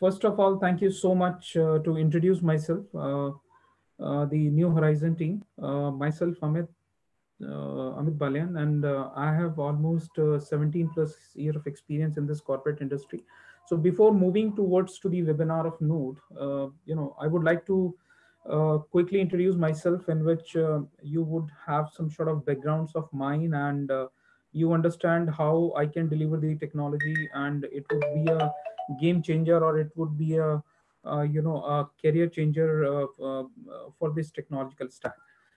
First of all, thank you so much to introduce myself, the New Horizon team. Myself, Amit Balian, and I have almost 17 plus year of experience in this corporate industry. So before moving towards to the webinar of Node, I would like to quickly introduce myself, in which you would have some sort of backgrounds of mine, and you understand how I can deliver the technology, and it would be a game changer, or it would be a career changer for this technological stack.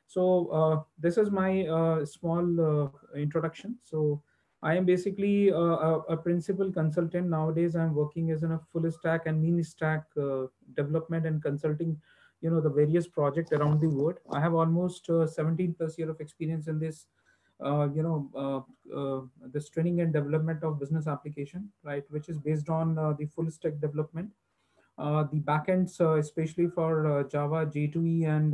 So this is my small introduction. So I am basically a principal consultant nowadays. I'm working as in a full stack and mini stack development and consulting, the various projects around the world. I have almost 17 plus year of experience in this this training and development of business application, right, which is based on the full stack development, the backends, especially for Java, J2E, and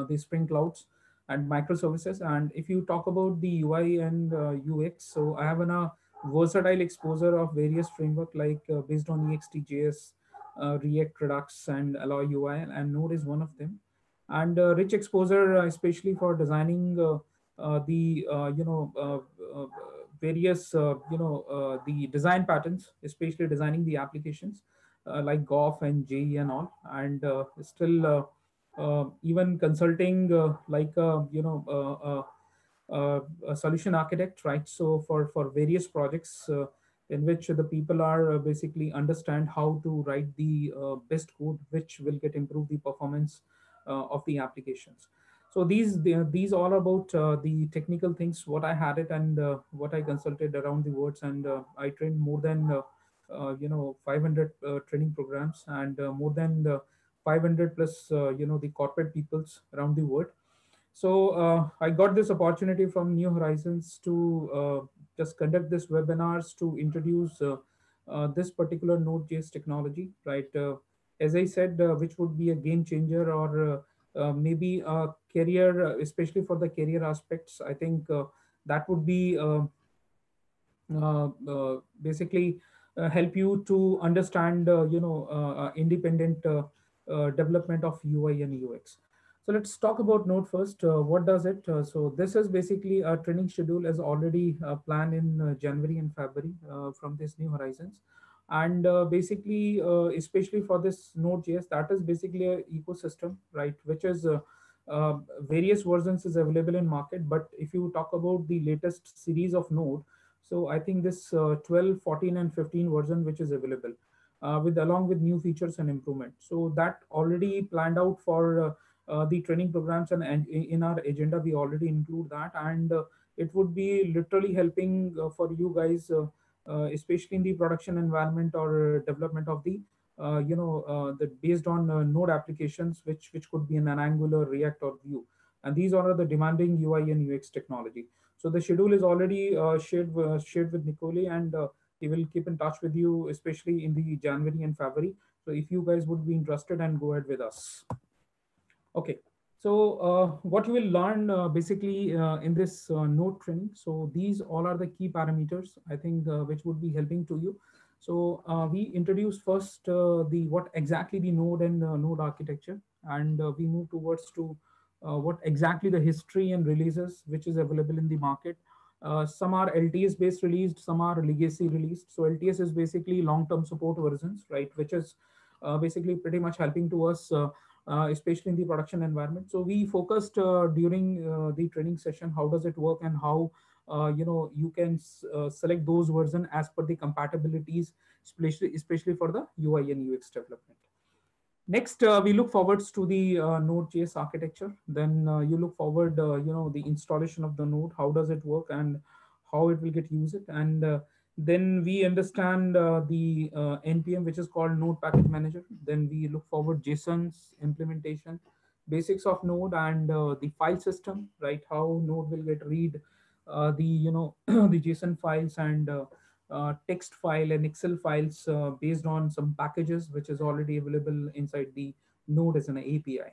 the Spring Clouds and microservices. And if you talk about the UI and UX, so I have a versatile exposure of various framework, like based on EXT.js, React, Redux, and Alloy UI, and Node is one of them. And rich exposure, especially for designing the various the design patterns, especially designing the applications like GOF and JE and all, and still even consulting a solution architect, right? So for various projects in which the people are basically understand how to write the best code, which will get improve the performance of the applications. So these all about the technical things, what I had it, and what I consulted around the words, and I trained more than 500 training programs, and more than 500 plus the corporate peoples around the world. So I got this opportunity from New Horizons to just conduct this webinars to introduce this particular Node.js technology, right? As I said, which would be a game changer, or maybe a career, especially for the career aspects. I think that would be basically help you to understand, independent development of UI and UX. So let's talk about Node first. What does it? So this is basically a training schedule as already planned in January and February from this New Horizons. And basically, especially for this Node.js, that is basically a ecosystem, right? Which is various versions is available in market. But if you talk about the latest series of Node, so I think this 12, 14, and 15 version which is available with along with new features and improvement. So that already planned out for the training programs, and in our agenda we already include that, and it would be literally helping for you guys, especially in the production environment or development of the the based on Node applications, which could be in an Angular, React, or Vue, and these are the demanding UI and UX technology. So the schedule is already shared with Nicole, and he will keep in touch with you, especially in the January and February. So if you guys would be interested, and go ahead with us. Okay. So what you will learn basically in this Node training. So these all are the key parameters, I think, which would be helping to you. So we introduce first the what exactly the Node and Node architecture, and we move towards to what exactly the history and releases which is available in the market. Some are LTS based released, some are legacy released. So LTS is basically long-term support versions, right? Which is basically pretty much helping to us, especially in the production environment. So we focused during the training session, how does it work, and how you can select those version as per the compatibilities, especially for the UI and UX development. Next, we look forwards to the Node.js architecture. Then you look forward, the installation of the node, how does it work, and how it will get used. And then we understand the NPM, which is called Node Package Manager. Then we look forward JSON's implementation, basics of Node, and the file system, right? How Node will get read the the JSON files, and text file and Excel files based on some packages which is already available inside the Node as an API.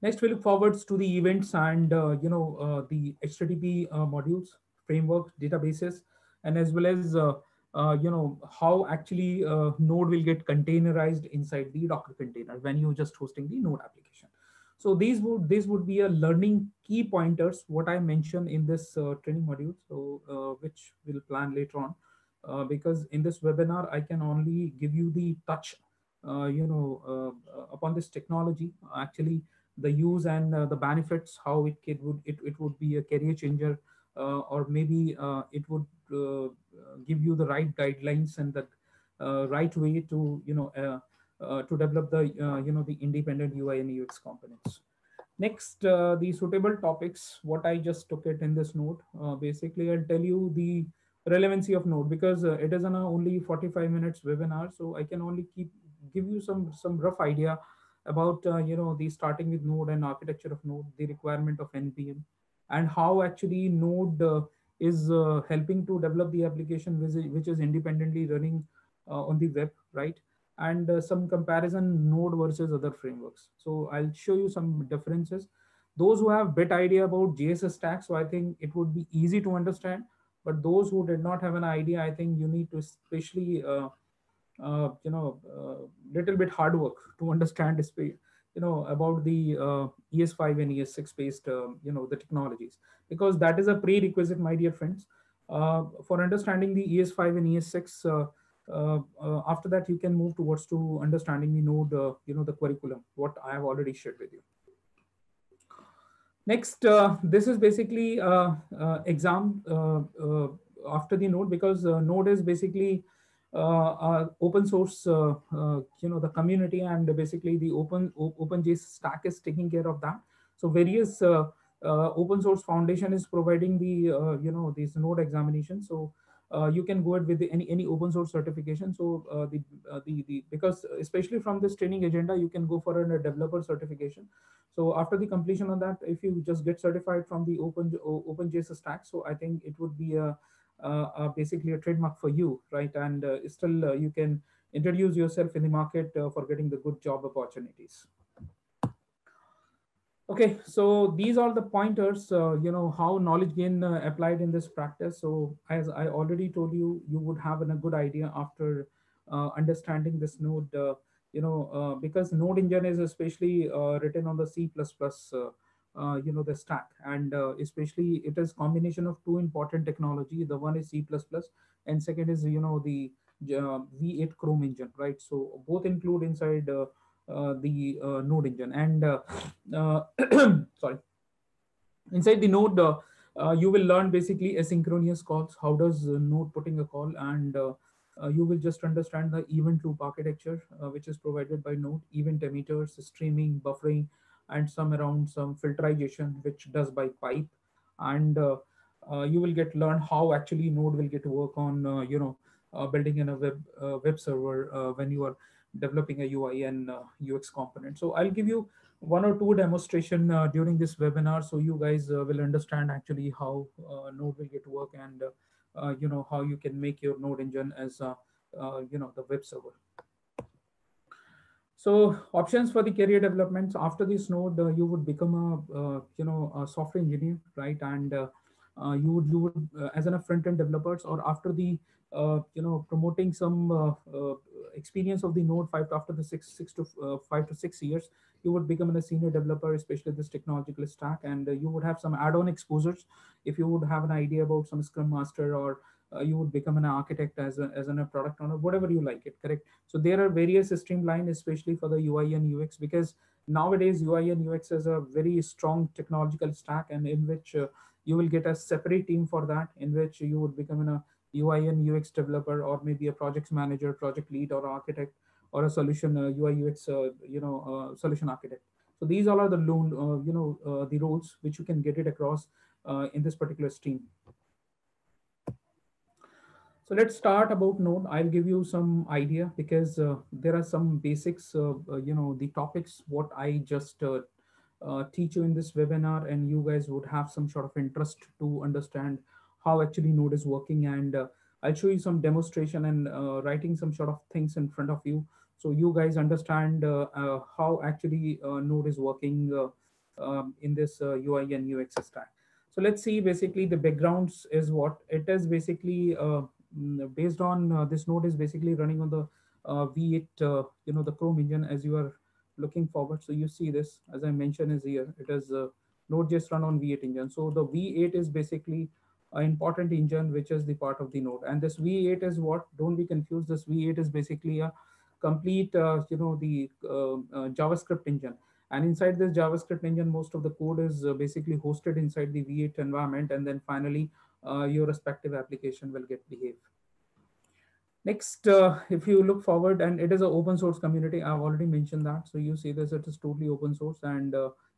Next, we look forwards to the events, and the HTTP modules, frameworks, databases, and as well as how actually Node will get containerized inside the Docker container when you're just hosting the Node application. So these would be a learning key pointers what I mentioned in this training module. So which we'll plan later on, because in this webinar I can only give you the touch, upon this technology. Actually, the use and the benefits, how it would be a career changer, or maybe it would give you the right guidelines and the right way to to develop the the independent UI and UX components. Next, the suitable topics, what I just took it in this note. Basically, I'll tell you the relevancy of Node, because it is an only 45 minutes webinar, so I can only give you some rough idea about the starting with Node and architecture of Node, the requirement of NPM, and how actually Node is helping to develop the application which is independently running on the web, right? And some comparison Node versus other frameworks. So I'll show you some differences. Those who have bit idea about JS stack, so I think it would be easy to understand. But those who did not have an idea, I think you need to especially little bit hard work to understand about the ES5 and ES6 based the technologies, because that is a prerequisite, my dear friends, for understanding the ES5 and ES6. After that, you can move towards to understanding the Node, the curriculum, what I have already shared with you. Next, this is basically exam after the Node, because Node is basically open source, the community, and basically the OpenJS stack is taking care of that. So various open source foundation is providing the these Node examinations. So you can go ahead with any open source certification. So the because especially from this training agenda, you can go for a developer certification. So after the completion of that, if you just get certified from the OpenJS stack, so I think it would be basically a trademark for you, right? And still you can introduce yourself in the market for getting the good job opportunities. Okay, so these are the pointers, how knowledge gain applied in this practice. So as I already told you, you would have a good idea after understanding this Node, because Node engine is especially written on the C++, the stack. And especially it is combination of two important technology. The one is C++, and second is, the V8 Chrome engine, right? So both include inside the Node engine. And uh, sorry, inside the Node, you will learn basically asynchronous calls. How does Node putting a call? And you will just understand the event loop architecture, which is provided by Node, event emitters, streaming, buffering, and some filterization, which does by pipe. And you will get learn how actually Node will get to work on building in a web server when you are developing a UI and UX component. So I'll give you one or two demonstration during this webinar, so you guys will understand actually how Node will get to work, and how you can make your Node engine as the web server. So options for the career developments after this Node, you would become a software engineer, right? And you would as a front end developers, or after the promoting some experience of the Node 5 after the 5 to 6 years, you would become a senior developer, especially this technological stack, and you would have some add-on exposures if you would have an idea about some Scrum Master, or you would become an architect as a product owner, whatever you like it, correct? So there are various streamline, especially for the UI and UX, because nowadays UI and UX is a very strong technological stack, and in which you will get a separate team for that, in which you would become a UI and UX developer, or maybe a project manager, project lead, or architect, or a solution UI UX solution architect. So these all are the the roles which you can get it across in this particular stream. So let's start about Node. I'll give you some idea, because there are some basics, the topics what I just teach you in this webinar, and you guys would have some sort of interest to understand how actually Node is working. And I'll show you some demonstration and writing some sort of things in front of you, so you guys understand how actually Node is working in this UI and UX stack. So let's see, basically the backgrounds is what it is basically. based on this node is basically running on the V8, the Chrome engine as you are looking forward. So you see this, as I mentioned, is here. It is Node.js run on V8 engine. So the V8 is basically an important engine which is the part of the node. And this V8 is what? Don't be confused. This V8 is basically a complete, the JavaScript engine. And inside this JavaScript engine, most of the code is basically hosted inside the V8 environment. And then finally, your respective application will get behave. Next, if you look forward, and it is an open source community, I've already mentioned that. So you see this, it is totally open source, and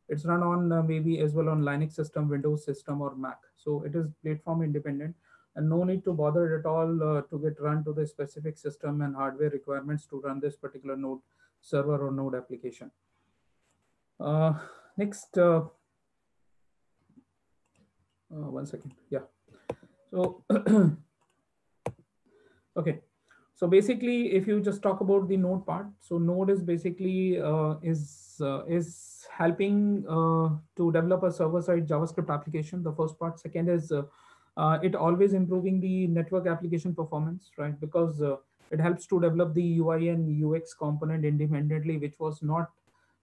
it's run on maybe as well on Linux system, Windows system, or Mac. So it is platform independent, and no need to bother at all to get run to the specific system and hardware requirements to run this particular node server or node application. Uh, Next, 1 second. Yeah. So, okay. So basically, if you just talk about the node part, so node is basically is helping to develop a server-side JavaScript application. The first part. Second is it always improving the network application performance, right? Because it helps to develop the UI and UX component independently, which was not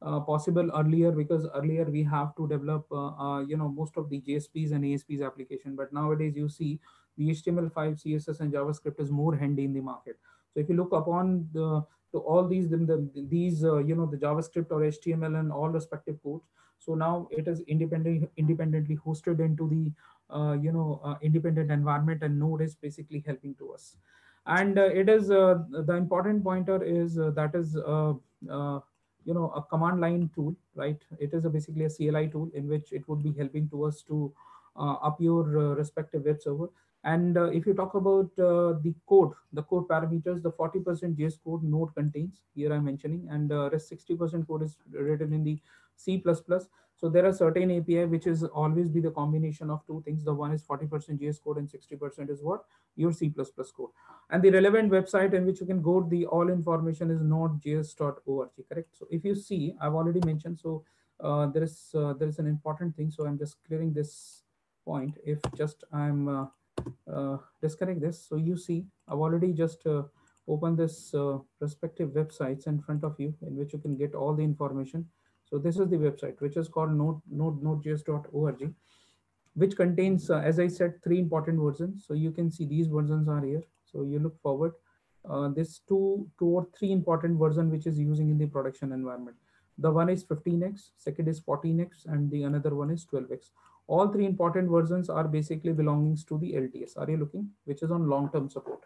possible earlier, because earlier we have to develop most of the JSPs and ASPs application. But nowadays you see the HTML5, CSS, and JavaScript is more handy in the market. So if you look upon the all these these the JavaScript or HTML and all respective codes, so now it is independently hosted into the independent environment, and Node is basically helping to us. And it is the important pointer is that is uh, a command line tool, right? It is basically a CLI tool in which it would be helping to us to up your respective web server. And if you talk about the code parameters, the 40% JS code Node contains, here I'm mentioning, and rest 60% code is written in the C++. So there are certain API which is always be the combination of two things. The one is 40% JS code and 60% is what? Your C++ code. And the relevant website in which you can go, the all information is nodejs.org, correct? So if you see, I've already mentioned, so there is an important thing. So I'm just clearing this point. If just I'm disconnect this, so you see I've already just opened this respective websites in front of you in which you can get all the information. So this is the website which is called nodejs.org, which contains, as I said, three important versions. So you can see these versions are here. So you look forward. This two or three important version which is using in the production environment. The one is 15x, second is 14x, and the another one is 12x. All three important versions are basically belongings to the LTS. Are you looking? Which is on long-term support.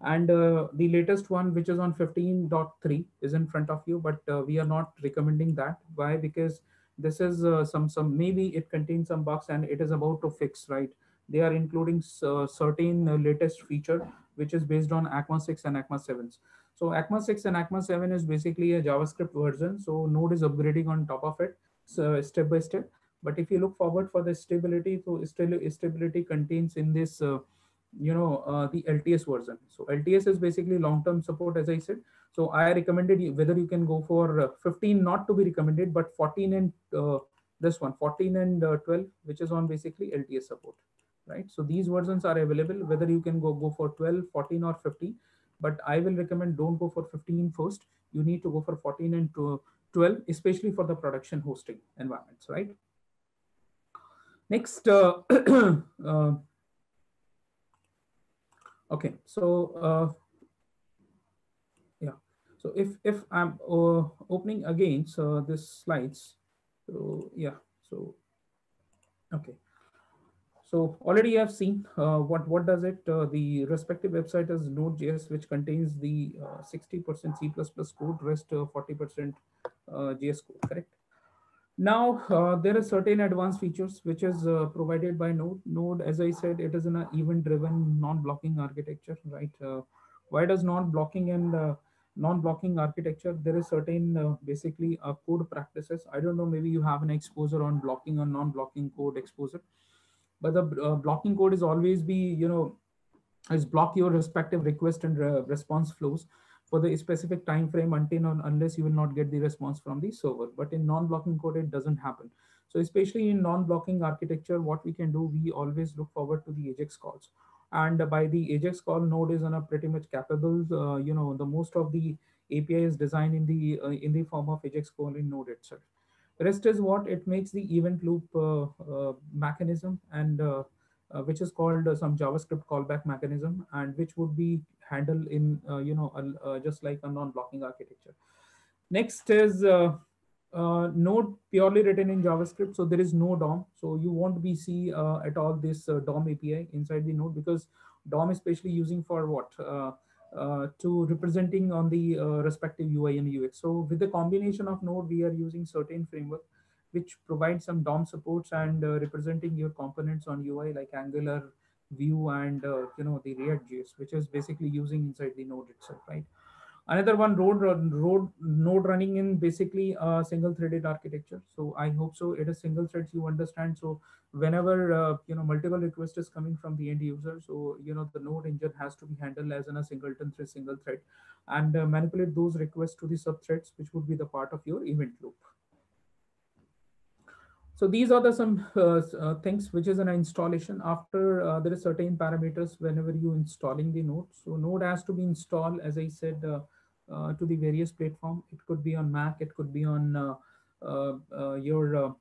And the latest one, which is on 15.3, is in front of you, but we are not recommending that. Why? Because this is some maybe it contains some bugs and it is about to fix, right? They are including certain latest feature which is based on ECMA 6 and ECMA 7. So ECMA 6 and ECMA 7 is basically a JavaScript version. So Node is upgrading on top of it, so step by step. But if you look forward for the stability, so still stability contains in this the LTS version. So LTS is basically long-term support, as I said. So I recommended you whether you can go for 15, not to be recommended, but 14 and this one 14 and 12, which is on basically LTS support, right? So these versions are available, whether you can go for 12, 14, or 15. But I will recommend don't go for 15 first. You need to go for 14 and 12, especially for the production hosting environments, right? Next, uh, okay, so yeah, so if I'm opening again so this slides, so yeah, so okay, so already I've seen what does it. The respective website is Node.js, which contains the 60% C++ code, rest 40% JS code, correct? Now, there are certain advanced features which is provided by Node. Node, as I said, it is an event-driven, non-blocking architecture, right? Why does non-blocking and non-blocking architecture? There is certain basically code practices. I don't know, maybe you have an exposure on blocking or non-blocking code exposure, but the blocking code is always be is block your respective request and response flows for the specific time frame until or unless you will not get the response from the server. But in non-blocking code it doesn't happen. So especially in non-blocking architecture, what we can do, we always look forward to the AJAX calls. and by the Ajax call, Node is on a pretty much capable. The most of the API is designed in the form of Ajax call in Node itself. Rest is what it makes the event loop mechanism, and which is called some JavaScript callback mechanism, and which would be handled in just like a non-blocking architecture. Next is Node purely written in JavaScript, so there is no DOM. So you won't be see at all this DOM API inside the Node, because DOM is especially using for what to representing on the respective UI and UX. So with the combination of Node, we are using certain framework which provides some DOM supports and representing your components on UI like Angular, Vue, and the React JS, which is basically using inside the Node itself, right? Another one, road node running in basically a single threaded architecture. So I hope so it is single threads, you understand. So whenever multiple request is coming from the end user, so the node engine has to be handled as in a singleton thread, single thread, and manipulate those requests to the sub threads, which would be the part of your event loop. So these are the some things which is an installation. After there is certain parameters whenever you installing the node. So node has to be installed, as I said, to the various platform. It could be on Mac, it could be on your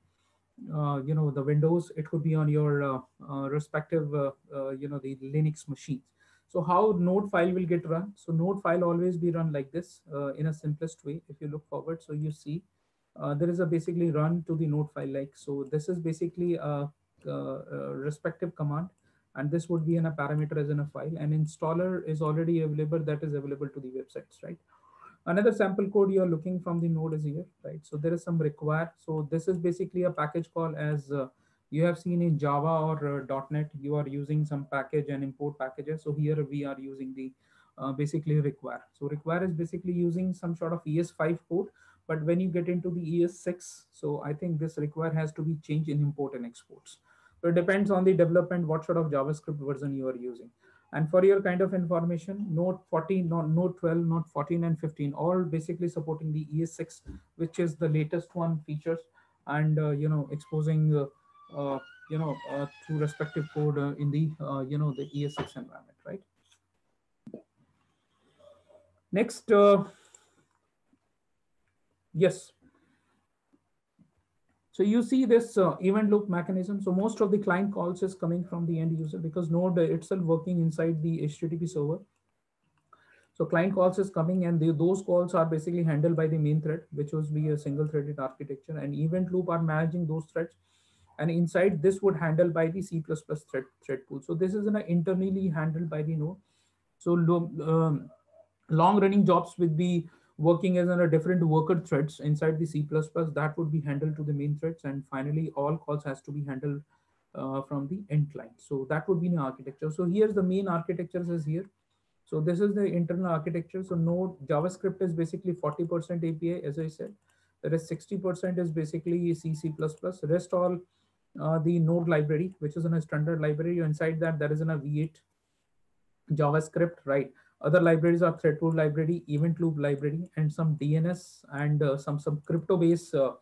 the Windows, it could be on your respective the Linux machines. So how node file will get run? So node file always be run like this in a simplest way. If you look forward, so you see there is a basically run to the node file, like so. This is basically a respective command, and this would be in a parameter as in a file. And installer is already available, that is available to the websites, right? Another sample code you are looking from the node is here, right? So there is some require. So this is basically a package call, as you have seen in Java or .NET, you are using some package and import packages. So here we are using the basically require. So require is basically using some sort of ES5 code, but when you get into the ES6, so I think this require has to be changed in import and exports. So it depends on the development, what sort of JavaScript version you are using. And for your kind of information, Node 14, Node 12, Node 14, and 15, all basically supporting the ES6, which is the latest one features, and exposing to respective code in the the ES6 environment, right? Next, yes. So you see this event loop mechanism. So most of the client calls is coming from the end user, because Node itself working inside the HTTP server. So client calls is coming, and those calls are basically handled by the main thread, which was be a single threaded architecture, and event loop are managing those threads. And inside this would handle by the C++ thread pool. So this is internally handled by the node. So long running jobs would be working as a different worker threads inside the C++ that would be handled to the main threads. And finally, all calls has to be handled from the end client. So that would be the architecture. So here's the main architectures is here. So this is the internal architecture. So Node JavaScript is basically 40% API, as I said. The rest 60% is basically C, C++. Rest all the Node library, which is in a standard library. Inside that, there is in a V8 JavaScript, right? Other libraries are thread library, event loop library, and some DNS and some crypto base, the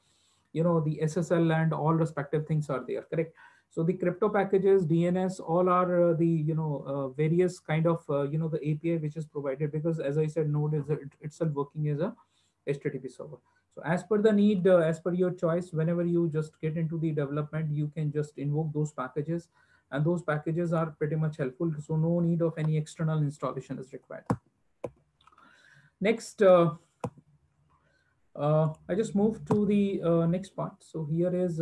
SSL and all respective things are there, correct? So the crypto packages, DNS, all are the various kind of the API which is provided, because as I said, Node is itself working as a HTTP server. So as per the need, as per your choice, whenever you just get into the development, you can just invoke those packages, and those packages are pretty much helpful. So no need of any external installation is required. Next, I just moved to the next part. So here is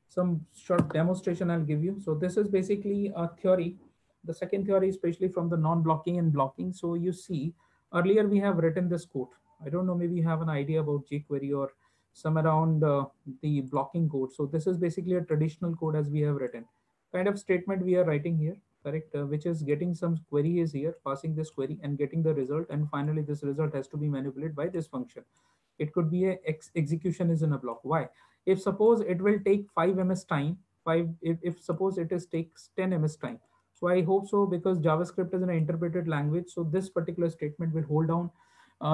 some short demonstration I'll give you. So this is basically a theory. The second theory, especially from the non-blocking and blocking. So you see, earlier we have written this code. I don't know, maybe you have an idea about jQuery or some around the blocking code. So this is basically a traditional code as we have written. Kind of statement we are writing here, correct? Which is getting some query is here, passing this query and getting the result. And finally, this result has to be manipulated by this function. It could be a execution is in a block. Why? If suppose it will take 5 ms time, if suppose it is takes 10 ms time. So I hope so, because JavaScript is an interpreted language. So this particular statement will hold down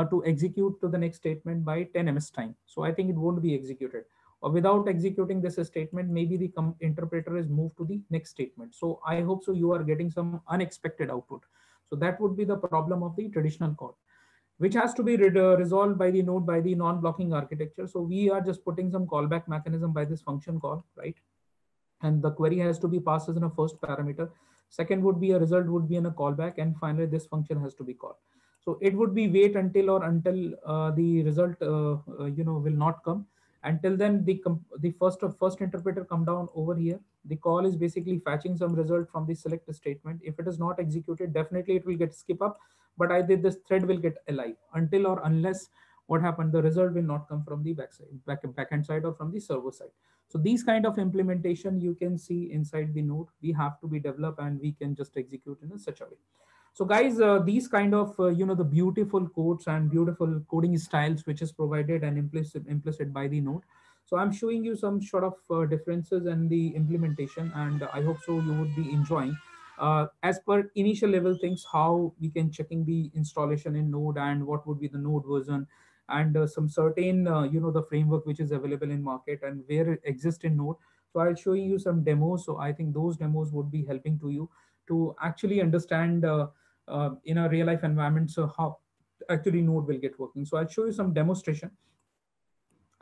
to execute to the next statement by 10 ms time. So I think it won't be executed. or without executing this statement, maybe the interpreter is moved to the next statement. So I hope so you are getting some unexpected output. So that would be the problem of the traditional call, which has to be resolved by the node by the non-blocking architecture. So we are just putting some callback mechanism by this function call, right? And the query has to be passed as in a first parameter. Second would be a result would be in a callback, and finally this function has to be called. So it would be wait until the result will not come. Until then, the first interpreter come down over here. The call is basically fetching some result from the select statement. If it is not executed, definitely it will get skip up, but either this thread will get alive until or unless what happened, the result will not come from the backend side or from the server side. So these kind of implementation you can see inside the node. We have to be developed and we can just execute in a such a way. So guys, these kind of the beautiful codes and beautiful coding styles which is provided and implicit by the node. So I'm showing you some sort of differences in the implementation, and I hope so you would be enjoying. As per initial level things, how we can checking the installation in node and what would be the node version, and some certain the framework which is available in market and where it exists in node. So I'll show you some demos. So I think those demos would be helping to you to actually understand in a real life environment, so how actually node will get working. So I'll show you some demonstration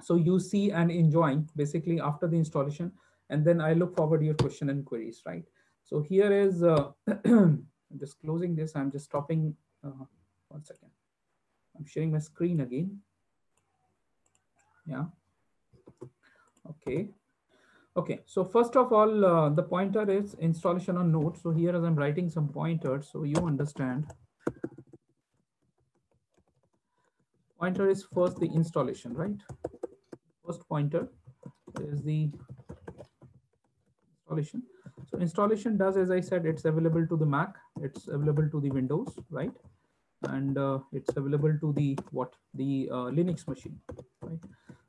so you see and enjoying basically after the installation, and then I look forward to your question and queries, right? So here is I'm just closing this, I'm just stopping 1 second, I'm sharing my screen again. Yeah, okay. Okay, so first of all, the pointer is installation on node. So here as I'm writing some pointers, so you understand. Pointer is first the installation, right? First pointer is the installation. So installation does, as I said, it's available to the Mac, it's available to the Windows, right? And it's available to the Linux machine, right?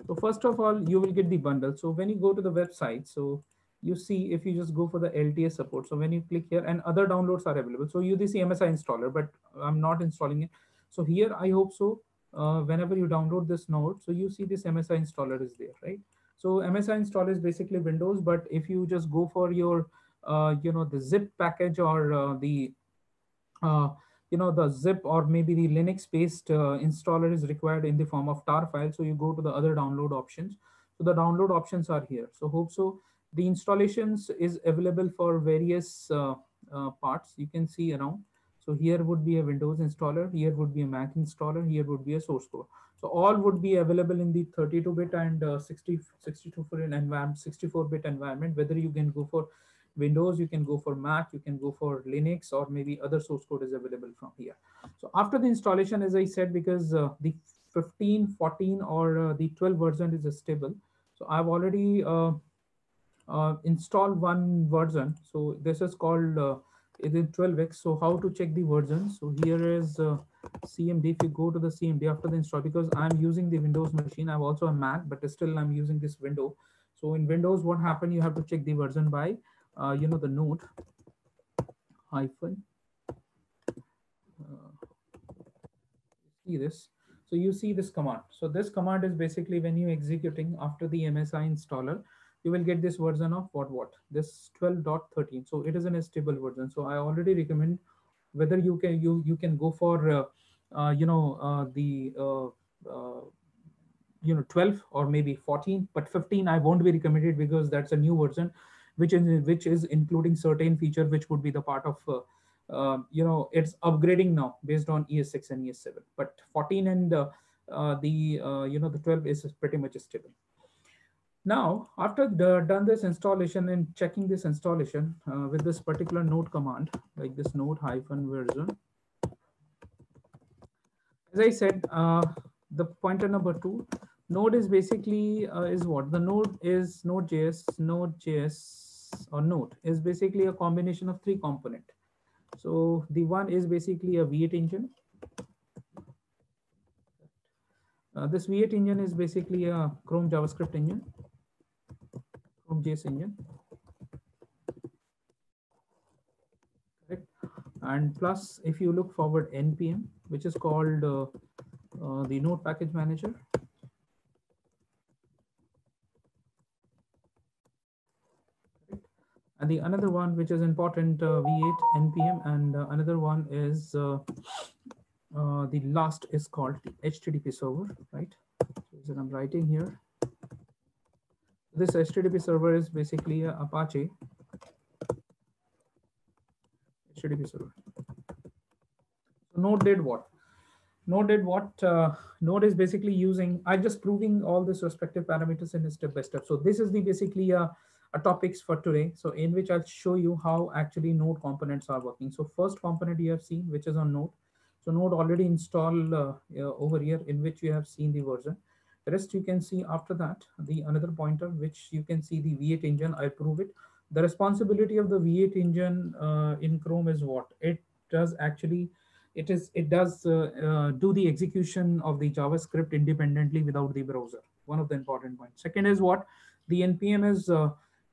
So first of all, you will get the bundle. So when you go to the website, so you see if you just go for the LTS support. So when you click here, and other downloads are available. So you see MSI installer, but I'm not installing it. So here I hope so. Whenever you download this node, so you see this MSI installer is there, right? So MSI installer is basically Windows, but if you just go for your the zip package or uh, the zip or maybe the Linux based installer is required in the form of tar file, so you go to the other download options. So the download options are here. So hope so the installations is available for various parts you can see around. So here would be a Windows installer, here would be a Mac installer, here would be a source code. So all would be available in the 32-bit and 62 for an environment, 64-bit environment. Whether you can go for Windows, you can go for Mac, you can go for Linux, or maybe other source code is available from here. So after the installation, as I said, because the 15, 14 or the 12 version is stable. So I've already installed one version. So this is called it is 12x. So how to check the version? So here is CMD. If you go to the CMD after the install, because I'm using the Windows machine, I have also a Mac, but still I'm using this window. So in Windows, what happened? You have to check the version by the node hyphen see this. So you see this command. So this command is basically when you executing after the MSI installer, you will get this version of this 12.13. So it is an stable version. So I already recommend whether you can go for the 12 or maybe 14, but 15 I won't be recommended because that's a new version which is including certain feature which would be the part of it's upgrading now based on ES6 and ES7, but 14 and the 12 is pretty much stable. Now after done this installation and checking this installation with this particular node command, like this node hyphen version, as I said, the pointer number 2, node is basically is what? The node is Node.js or node is basically a combination of 3 component. So the one is basically a V8 engine. This V8 engine is basically a Chrome JavaScript engine, Chrome JS engine. Correct. And plus, if you look forward NPM, which is called the Node Package Manager. And the another one which is important, V8 npm, and another one is the last is called the HTTP server, right? So I'm writing here. This HTTP server is basically a Apache HTTP server. So Node did what? Node did what? Node is basically using. I'm just proving all this respective parameters in a step by step. So this is the basically a topics for today. So in which I'll show you how actually Node components are working. So first component you have seen, which is on Node. So Node already installed over here, in which you have seen the version. The rest you can see after that. The another pointer, which you can see the V8 engine. I prove it. The responsibility of the V8 engine in Chrome is what it does actually. It does do the execution of the JavaScript independently without the browser. One of the important points. Second is what the npm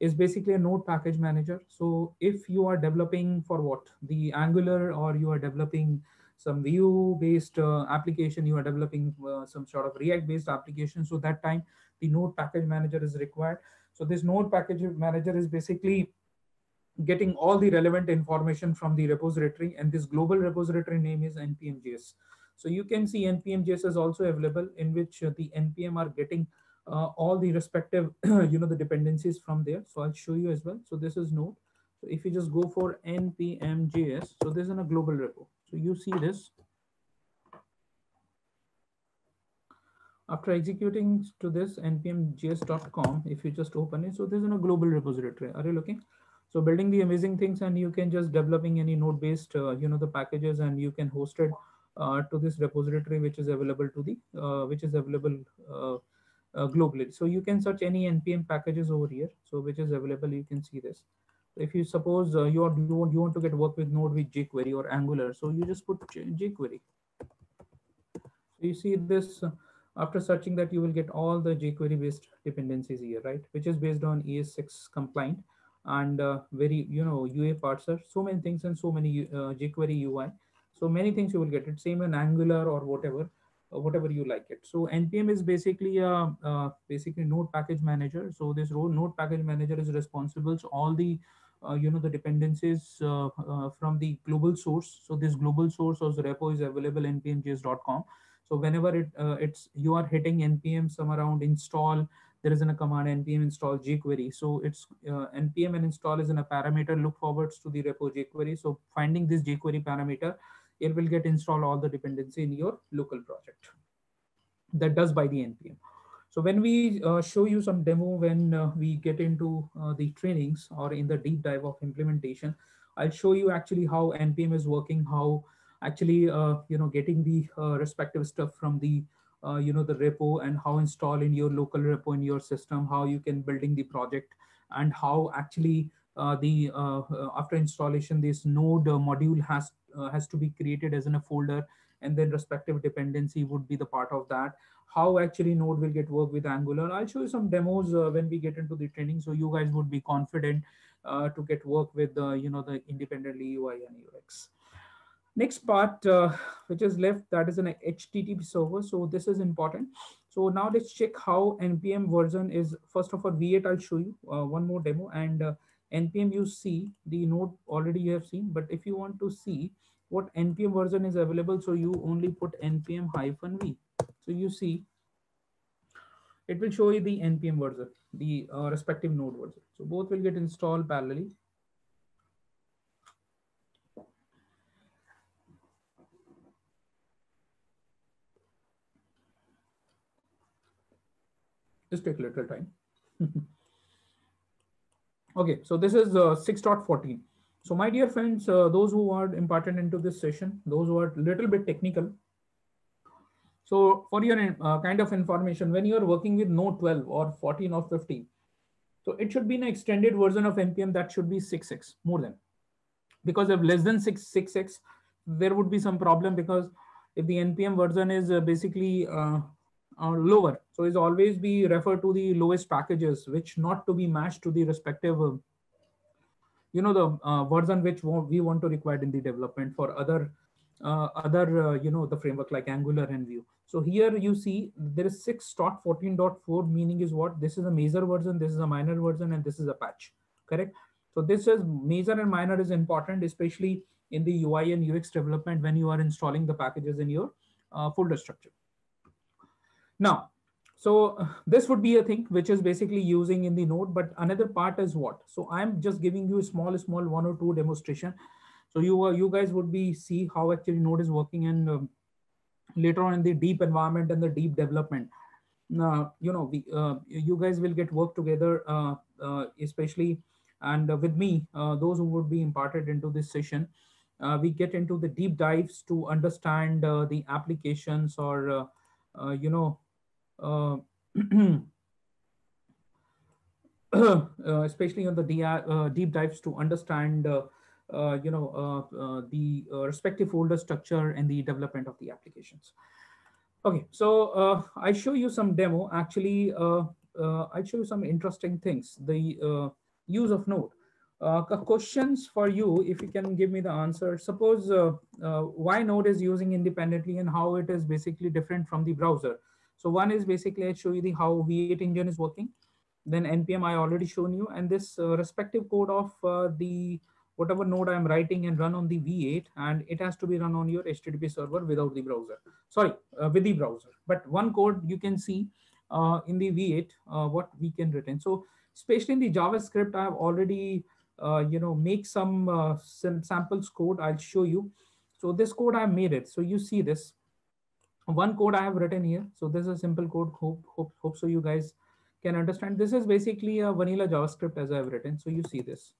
is basically a node package manager. So if you are developing for what the Angular, or you are developing some Vue based application, you are developing some sort of React based application, so that time the node package manager is required. So this node package manager is basically getting all the relevant information from the repository, and this global repository name is npm.js. So you can see npm.js is also available, in which the npm are getting all the respective the dependencies from there. So I'll show you as well. So this is node. So if you just go for npm.js, so this is in a global repo. So you see this. After executing to this npmjs.com, if you just open it, so this is in a global repository. Are you looking? So building the amazing things, and you can just developing any node-based, the packages, and you can host it to this repository, which is available to the, which is available globally. So you can search any npm packages over here. So which is available, you can see this. If you suppose you want to get work with Node with jQuery or Angular, so you just put jQuery. So you see this, after searching that, you will get all the jQuery based dependencies here, right? Which is based on ES6 compliant, and very, UA parser, so many things, and so many jQuery UI. So many things you will get it. Same in Angular or whatever you like it. So npm is basically basically node package manager. So this role node package manager is responsible for all the the dependencies from the global source. So this global source or the repo is available npmjs.com. So whenever it's you are hitting npm some around install, there is a command npm install jQuery. So it's npm and install is in a parameter look forwards to the repo jQuery. So finding this jQuery parameter, it will get install all the dependency in your local project. That does by the npm. So when we show you some demo, when we get into the trainings or in the deep dive of implementation, I'll show you actually how npm is working, how actually getting the respective stuff from the the repo, and how install in your local repo in your system, how you can building the project, and how actually the after installation this node module has to be created as in a folder, and then respective dependency would be the part of that. How actually Node will get work with Angular. I'll show you some demos when we get into the training, so you guys would be confident to get work with the independently UI and UX. Next part which is left, that is an HTTP server. So this is important. So now let's check how npm version is. First of all, V8 I'll show you one more demo, and npm you see the node already you have seen. But if you want to see what npm version is available, so you only put npm-v. So you see it will show you the npm version, the respective node version. So both will get installed parallelly. Just take a little time. Okay, so this is 6.14. So my dear friends, those who are important into this session, those who are a little bit technical. So for your kind of information, when you are working with Node 12 or 14 or 15, so it should be an extended version of npm that should be 6x more than, because if less than 6x, there would be some problem, because if the npm version is basically lower, so is always be referred to the lowest packages, which not to be matched to the respective the version which we want to require in the development for other the framework like Angular and Vue. So here you see there is 6.14.4, meaning is what, this is a major version, this is a minor version, and this is a patch, correct? So this is major and minor is important, especially in the UI and UX development when you are installing the packages in your folder structure. Now, so this would be a thing which is basically using in the node, but another part is what? So I'm just giving you a small one or two demonstration. So you guys would be see how actually node is working, and later on in the deep environment and the deep development. You guys will get work together, especially and with me, those who would be imparted into this session. We get into the deep dives to understand the applications or uh, you know uh, especially on the deep dives to understand the respective folder structure and the development of the applications. Okay, so I show you some demo. Actually, I show you some interesting things. The use of Node. Questions for you, if you can give me the answer. Suppose why Node is using independently and how it is basically different from the browser. So one is basically I show you the how V8 engine is working. Then npm I already shown you, and this respective code of the whatever node I'm writing and run on the V8, and it has to be run on your HTTP server without the browser. Sorry, with the browser. But one code you can see in the V8 what we can written. So especially in the JavaScript, I have already make some samples code. I'll show you. So this code I made it. So you see this one code I have written here. So this is a simple code. Hope so you guys can understand. This is basically a vanilla JavaScript as I have written. So you see this.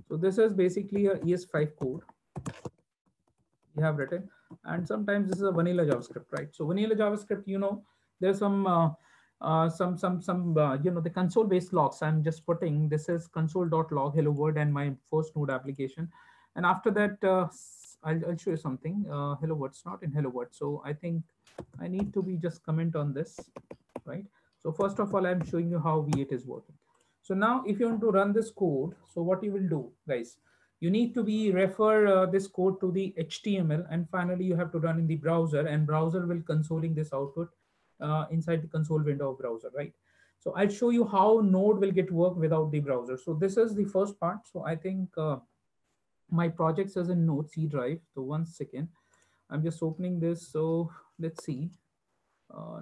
So this is basically a ES5 code you have written, and sometimes this is a vanilla JavaScript, right? So vanilla JavaScript, there's some the console based logs. I'm just putting this is console.log hello world and my first node application, and after that I'll show you something. Hello world's not in hello world, so I think I need to be just comment on this, right? So first of all, I'm showing you how V8 is working. So now if you want to run this code, so what you will do, guys, you need to be refer this code to the HTML, and finally you have to run in the browser, and browser will consoling this output inside the console window of browser, right? So I'll show you how Node will get work without the browser. So this is the first part. So I think my project is in Node C drive. So 1 second, I'm just opening this. So let's see.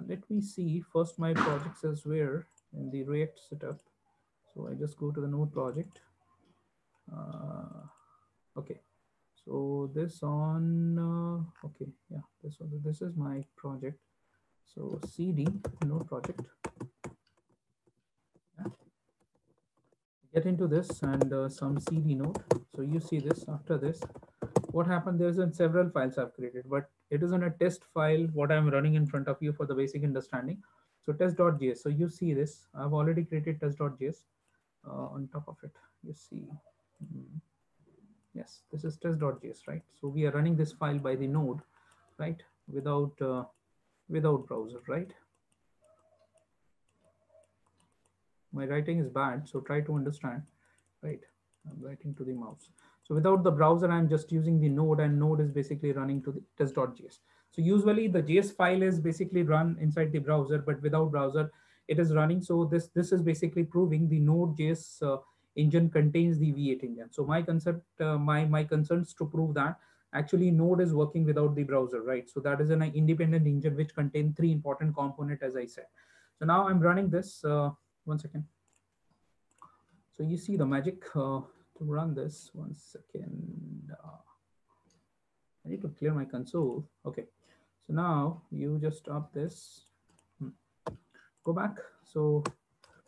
Let me see first my project says where in the React setup. So I just go to the Node project. Okay, so this on okay, yeah, this is my project. So cd Node project. Yeah. Get into this and some cd node. So you see this. After this, what happened, there's several files I've created, but it is on a test file what I'm running in front of you for the basic understanding. So test.js. So you see this, I've already created test.js on top of it. You see, yes, this is test.js, right? So we are running this file by the node, right? Without browser, right? My writing is bad, so try to understand, right? I'm writing to the mouse. So without the browser, I'm just using the node, and node is basically running to the test.js. So usually the JS file is basically run inside the browser, but without browser, it is running. So this is basically proving the Node.js engine contains the V8 engine. So my concept, my concerns to prove that actually Node is working without the browser, right? So that is an independent engine which contains three important components, as I said. So now I'm running this. 1 second. So you see the magic to run this. 1 second. I need to clear my console. Okay. So now you just stop this. Go back. So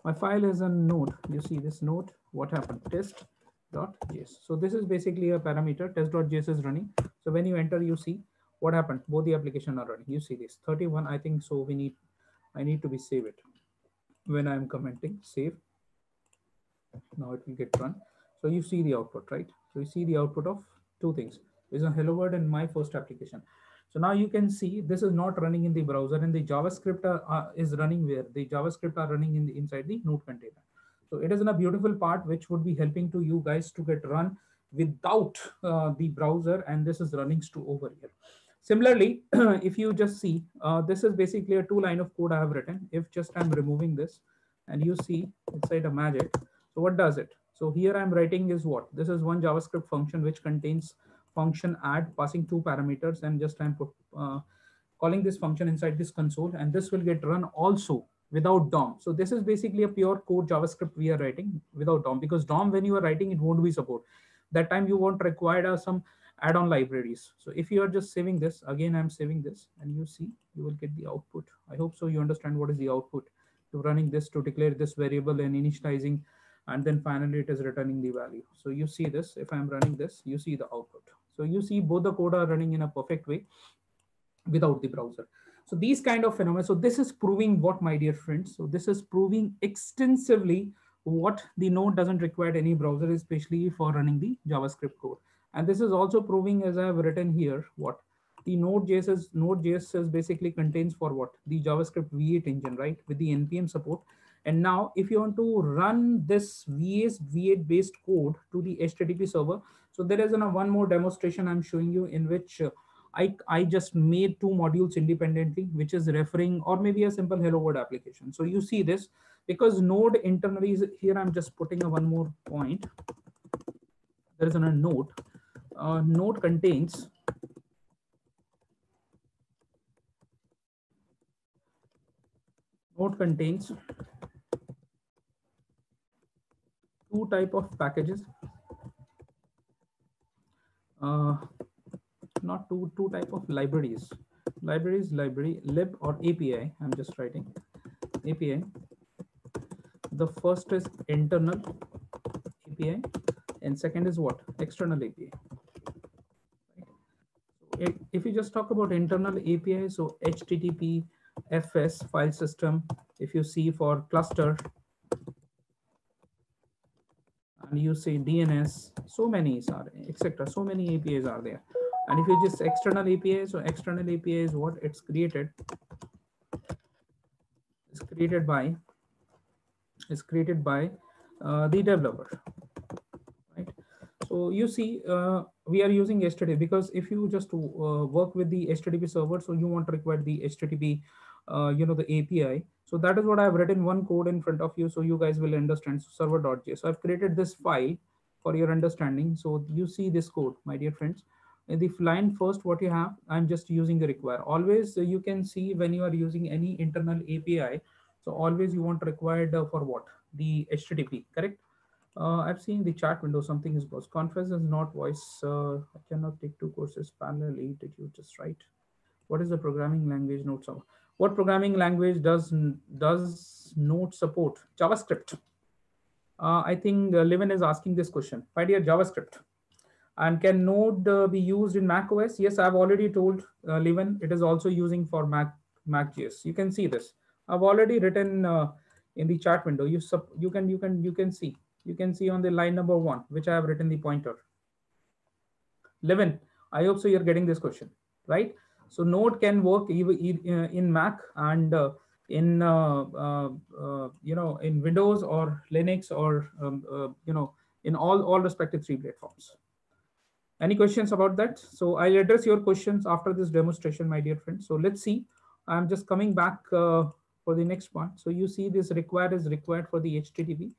my file is a node. You see this node. What happened? Test.js. So this is basically a parameter. Test.js is running. So when you enter, you see what happened. Both the application are running. You see this 31. I think so. I need to be save it. When I'm commenting, save. Now it will get run. So you see the output, right? So you see the output of two things. This is a hello world and my first application. So now you can see this is not running in the browser, and the JavaScript is running where the JavaScript are running in the inside the node container. So it is in a beautiful part which would be helping to you guys to get run without the browser, and this is running to over here. Similarly, if you just see, this is basically a 2 line of code I have written. If just I'm removing this and you see inside a magic, so what does it? So here I'm writing is what? This is one JavaScript function which contains function add passing two parameters, and just I'm calling this function inside this console, and this will get run also without DOM. So this is basically a pure code JavaScript we are writing without DOM, because DOM when you are writing it won't be support. That time you won't require some add-on libraries. So if you are just saving this, again I'm saving this, and you see you will get the output. I hope so you understand what is the output to running this, to declare this variable and initializing, and then finally it is returning the value. So you see this, if I'm running this, you see the output. So you see both the code are running in a perfect way without the browser. So these kind of phenomena. So this is proving what, my dear friends? So this is proving extensively what the node doesn't require any browser, especially for running the JavaScript code. And this is also proving, as I have written here, what the Node.js is basically contains for what the JavaScript V8 engine, right, with the npm support. And now if you want to run this V8 based code to the HTTP server, so there is one more demonstration I'm showing you, in which I just made two modules independently, which is referring or maybe a simple hello world application. So you see this, because node internally is here. I'm just putting a one more point. There is a node. Node contains two type of packages. Uh, Not two type of libraries. Library, lib or API. I'm just writing API. The first is internal API, and second is what? External API. If you just talk about internal API, so HTTP, FS, file system, if you see for cluster, and you say DNS, so many are, etc. So many APIs are there. And if you just external API, so external API is what it's created. It's created by the developer, right? So you see, we are using HTTP, because if you just work with the HTTP server, so you won't require the HTTP, the API. So that is what I've written one code in front of you, so you guys will understand. So server.js. So I've created this file for your understanding. So you see this code, my dear friends. In the line first, what you have, I'm just using the require. Always you can see when you are using any internal API, so always you want required for what? The HTTP, correct? I've seen the chat window, something is goes. Conference is not voice. I cannot take two courses parallelly. Did you just write? What is the programming language Node support? What programming language does Node support? JavaScript. I think Levin is asking this question. My dear, JavaScript. And can Node be used in Mac OS? Yes, I've already told Levin. It is also using for Mac.js. You can see this. I've already written in the chat window. You can see. You can see on the line number 1, which I have written the pointer. Levin, I hope so you're getting this question, right? So Node can work even in Mac and in Windows or Linux or in all respective three platforms. Any questions about that? So I'll address your questions after this demonstration, my dear friends. So let's see. I'm just coming back for the next one. So you see this required is required for the HTTP.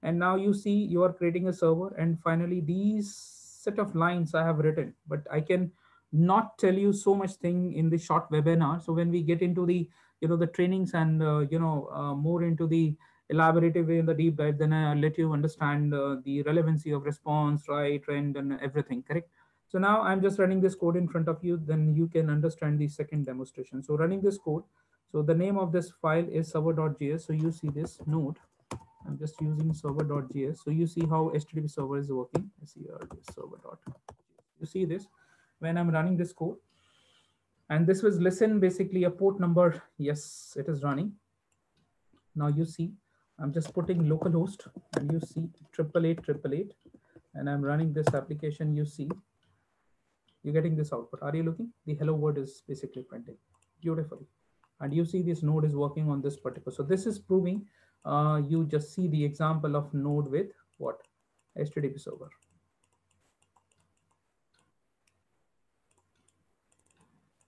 And now you see you are creating a server. And finally, these set of lines I have written, but I can not tell you so much thing in the short webinar. So when we get into the, the trainings and, more into the elaborative way in the deep dive, then I'll let you understand the relevancy of response, right, trend, and everything, correct? So now I'm just running this code in front of you, then you can understand the second demonstration. So running this code, so the name of this file is server.js. So you see this node, I'm just using server.js. So you see how HTTP server is working. I see here this server.js. You see this when I'm running this code. And this was listen, basically a port number. Yes, it is running. Now you see, I'm just putting localhost and you see 888 and I'm running this application. You see, you're getting this output. Are you looking? The hello world is basically printing beautifully. And you see this node is working on this particular. So this is proving, you just see the example of node with what? HTTP server.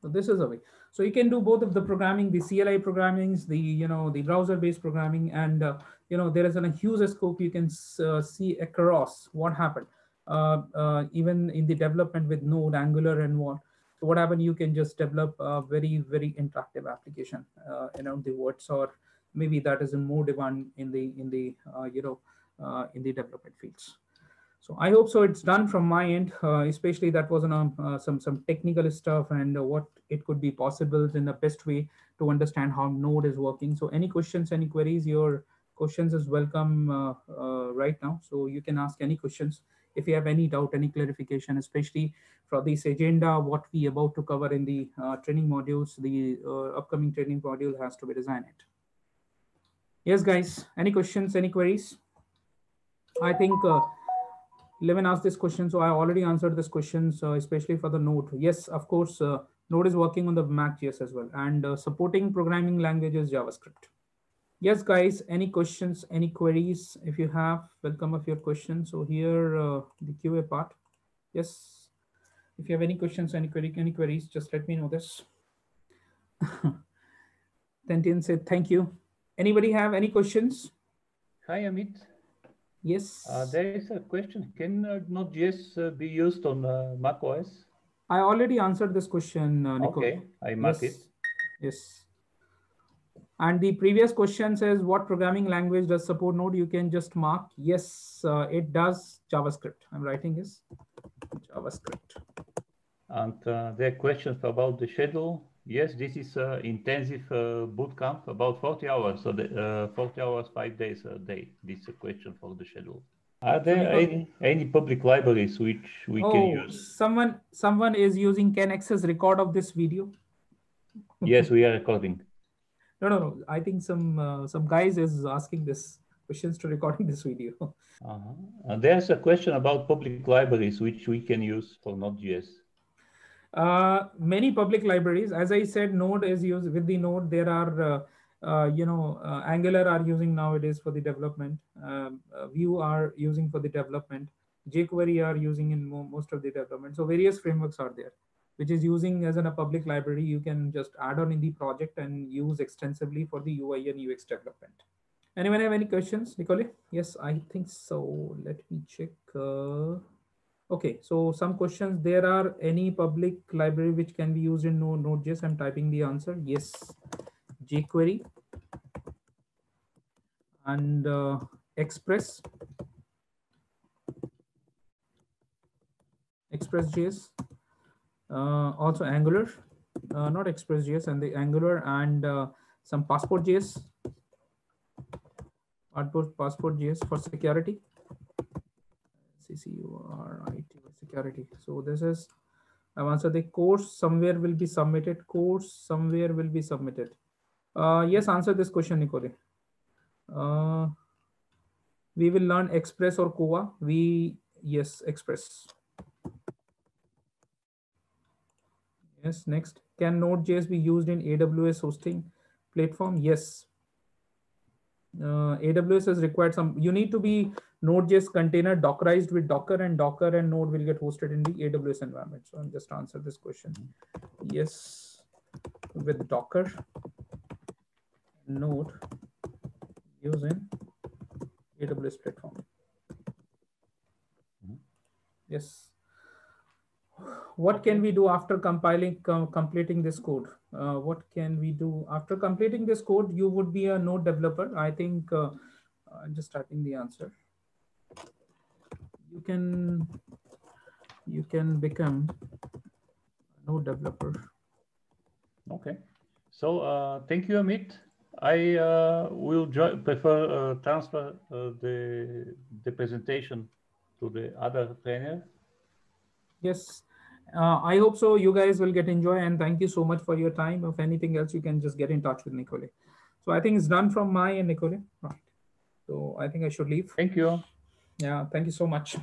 So this is a way. So you can do both of the programming, the CLI programmings, the the browser-based programming, and there is a huge scope. You can see across what happened, even in the development with Node, Angular, and what. So what happened? You can just develop a very, very interactive application around the words, or maybe that is in more demand in the development fields. So I hope so. It's done from my end, especially that was on some technical stuff and what it could be possible in the best way to understand how Node is working. So any questions, any queries, your questions is welcome right now. So you can ask any questions if you have any doubt, any clarification, especially for this agenda, what we about to cover in the training modules, the upcoming training module has to be designed. Yes, guys, any questions, any queries? I think Levin asked this question, so I already answered this question, so especially for the Node. Yes, of course, Node is working on the Mac.js as well, and supporting programming languages JavaScript. Yes, guys, any questions, any queries? If you have, welcome of your questions. So here, the QA part. Yes, if you have any questions, any queries, just let me know this. Tentian said, thank you. Anybody have any questions? Hi, Amit. Yes. There is a question. Can Node.js be used on Mac OS? I already answered this question, Nicole. Okay, I mark it. Yes. And the previous question says, what programming language does support Node? You can just mark, yes, it does JavaScript. I'm writing this, JavaScript. And there are questions about the schedule. Yes, this is intensive boot camp, about 40 hours. So 40 hours, 5 days a day. This is a question for the schedule. Are there any public libraries which we can use? Someone is using can access record of this video. Yes, we are recording. No. I think some guys is asking this questions to recording this video. There's a question about public libraries which we can use for Node.js. Many public libraries, as I said, Node is used. With the Node, there are Angular are using nowadays for the development. Vue are using for the development. jQuery are using in most of the development. So various frameworks are there, which is using as a public library. You can just add on in the project and use extensively for the UI and UX development. Anyone have any questions, Nicole? Yes, I think so. Let me check. Okay, so some questions. There are any public library which can be used in Node.js? I'm typing the answer. Yes, jQuery and Express, Express.js, also Angular, not Express.js, and the Angular and some Passport.js, Passport.js for security. CCURIT security. So this is, I've answered. The course somewhere will be submitted. Course somewhere will be submitted. Yes, answer this question, Nicole. We will learn Express or Koa. Yes, Express. Yes, next. Can Node.js be used in AWS hosting platform? Yes. AWS has required some, you need to be Node.js container dockerized with Docker, and Docker and Node will get hosted in the AWS environment. So I'll just answer this question. Yes, with Docker, Node using AWS platform. Yes. What can we do after completing this code? What can we do after completing this code? You would be a Node developer. I think I'm just typing the answer. You can become a Node developer. Okay. So thank you, Amit. I will transfer the presentation to the other trainer. Yes, I hope so. You guys will get enjoy, and thank you so much for your time. If anything else, you can just get in touch with Nicole. So I think it's done from my end, Nicole. Right. So I think I should leave. Thank you. Yeah, thank you so much.